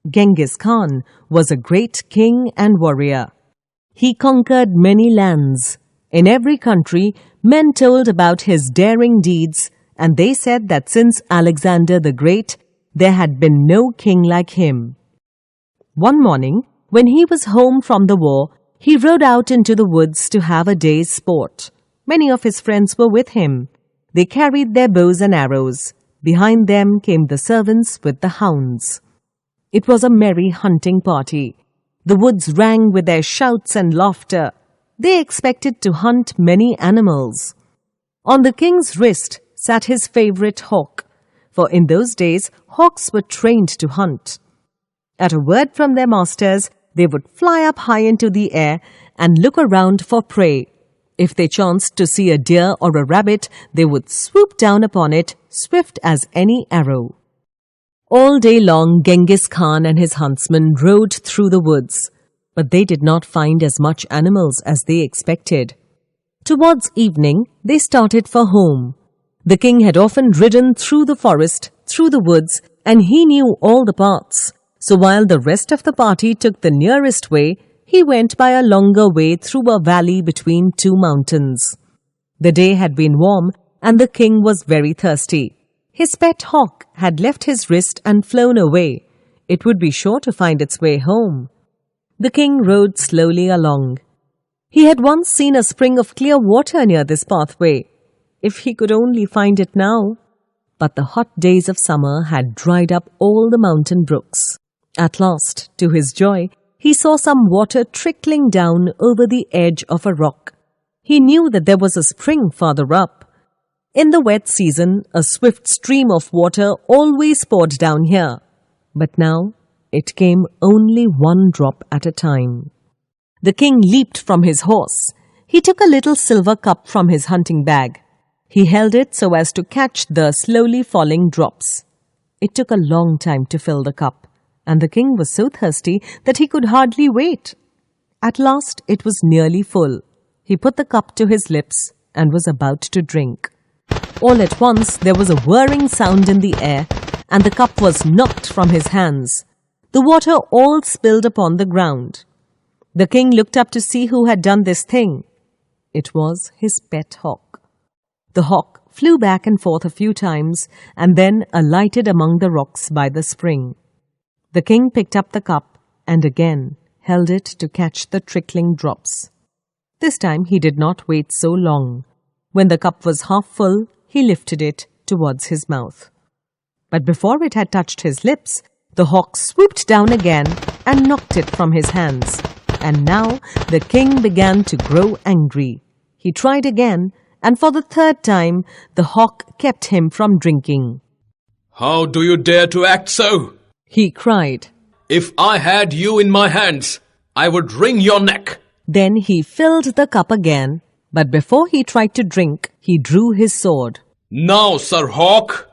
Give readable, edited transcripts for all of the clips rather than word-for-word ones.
Genghis Khan was a great king and warrior. He conquered many lands. In every country, men told about his daring deeds, and they said that since Alexander the Great, there had been no king like him. One morning, when he was home from the war, he rode out into the woods to have a day's sport. Many of his friends were with him. They carried their bows and arrows. Behind them came the servants with the hounds. It was a merry hunting party. The woods rang with their shouts and laughter. They expected to hunt many animals. On the king's wrist sat his favorite hawk, for in those days hawks were trained to hunt. At a word from their masters, they would fly up high into the air and look around for prey. If they chanced to see a deer or a rabbit, they would swoop down upon it, swift as any arrow. All day long, Genghis Khan and his huntsmen rode through the woods, but they did not find as much animals as they expected. Towards evening, they started for home. The king had often ridden through the forest, through the woods, and he knew all the paths. So while the rest of the party took the nearest way, he went by a longer way through a valley between two mountains. The day had been warm, and the king was very thirsty. His pet hawk had left his wrist and flown away. It would be sure to find its way home. The king rode slowly along. He had once seen a spring of clear water near this pathway. If he could only find it now. But the hot days of summer had dried up all the mountain brooks. At last, to his joy, he saw some water trickling down over the edge of a rock. He knew that there was a spring farther up. In the wet season, a swift stream of water always poured down here. But now, it came only one drop at a time. The king leaped from his horse. He took a little silver cup from his hunting bag. He held it so as to catch the slowly falling drops. It took a long time to fill the cup, and the king was so thirsty that he could hardly wait. At last, it was nearly full. He put the cup to his lips and was about to drink. All at once, there was a whirring sound in the air, and the cup was knocked from his hands. The water all spilled upon the ground. The king looked up to see who had done this thing. It was his pet hawk. The hawk flew back and forth a few times and then alighted among the rocks by the spring. The king picked up the cup and again held it to catch the trickling drops. This time he did not wait so long. When the cup was half full, he lifted it towards his mouth. But before it had touched his lips, the hawk swooped down again and knocked it from his hands. And now the king began to grow angry. He tried again, and for the third time, the hawk kept him from drinking. "How do you dare to act so?" he cried. "If I had you in my hands, I would wring your neck." Then he filled the cup again, but before he tried to drink, he drew his sword. "Now, Sir Hawk,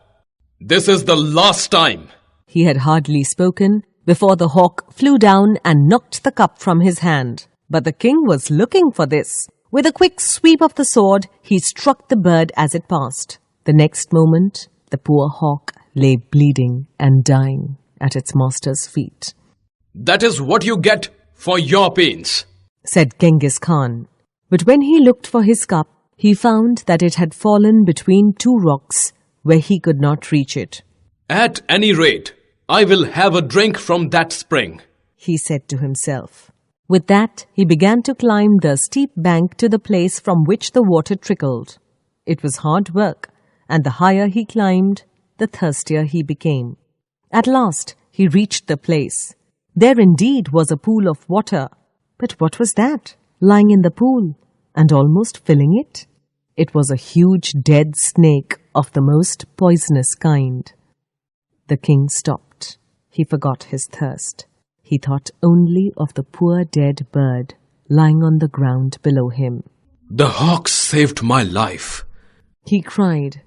this is the last time." He had hardly spoken before the hawk flew down and knocked the cup from his hand. But the king was looking for this. With a quick sweep of the sword, he struck the bird as it passed. The next moment, the poor hawk lay bleeding and dying at its master's feet. "That is what you get for your pains," said Genghis Khan. But when he looked for his cup, he found that it had fallen between two rocks where he could not reach it. "At any rate, I will have a drink from that spring," he said to himself. With that, he began to climb the steep bank to the place from which the water trickled. It was hard work, and the higher he climbed, the thirstier he became. At last, he reached the place. There indeed was a pool of water. But what was that, lying in the pool, and almost filling it? It was a huge dead snake of the most poisonous kind. The king stopped. He forgot his thirst. He thought only of the poor dead bird lying on the ground below him. "The hawk saved my life," he cried.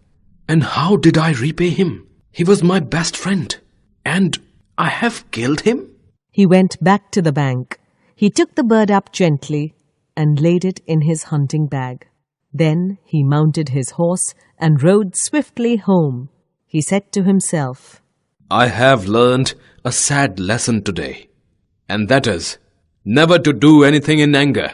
"And how did I repay him? He was my best friend, and I have killed him?" He went back to the bank. He took the bird up gently and laid it in his hunting bag. Then he mounted his horse and rode swiftly home. He said to himself, "I have learned a sad lesson today, and that is never to do anything in anger.